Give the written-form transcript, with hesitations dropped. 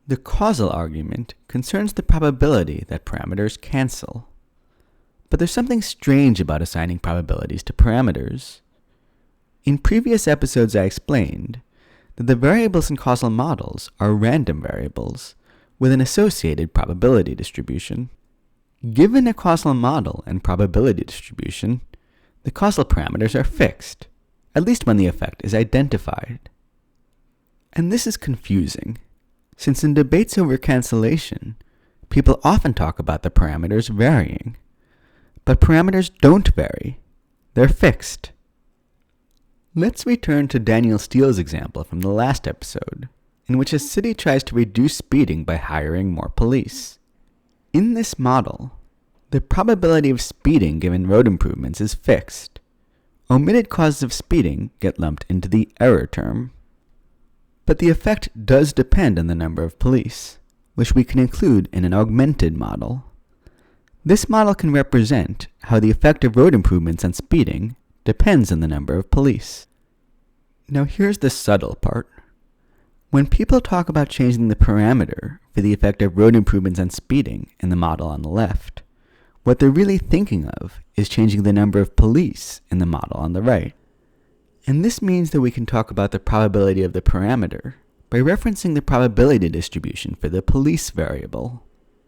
The causal argument concerns the probability that parameters cancel. But there's something strange about assigning probabilities to parameters. In previous episodes I explained that the variables in causal models are random variables with an associated probability distribution. Given a causal model and probability distribution, the causal parameters are fixed, at least when the effect is identified. And this is confusing, since in debates over cancellation, people often talk about the parameters varying. But parameters don't vary. They're fixed. Let's return to Daniel Steele's example from the last episode, in which a city tries to reduce speeding by hiring more police. In this model, the probability of speeding given road improvements is fixed. Omitted causes of speeding get lumped into the error term. But the effect does depend on the number of police, which we can include in an augmented model. This model can represent how the effect of road improvements on speeding depends on the number of police. Now here's the subtle part. When people talk about changing the parameter for the effect of road improvements on speeding in the model on the left, what they're really thinking of is changing the number of police in the model on the right. And this means that we can talk about the probability of the parameter by referencing the probability distribution for the police variable.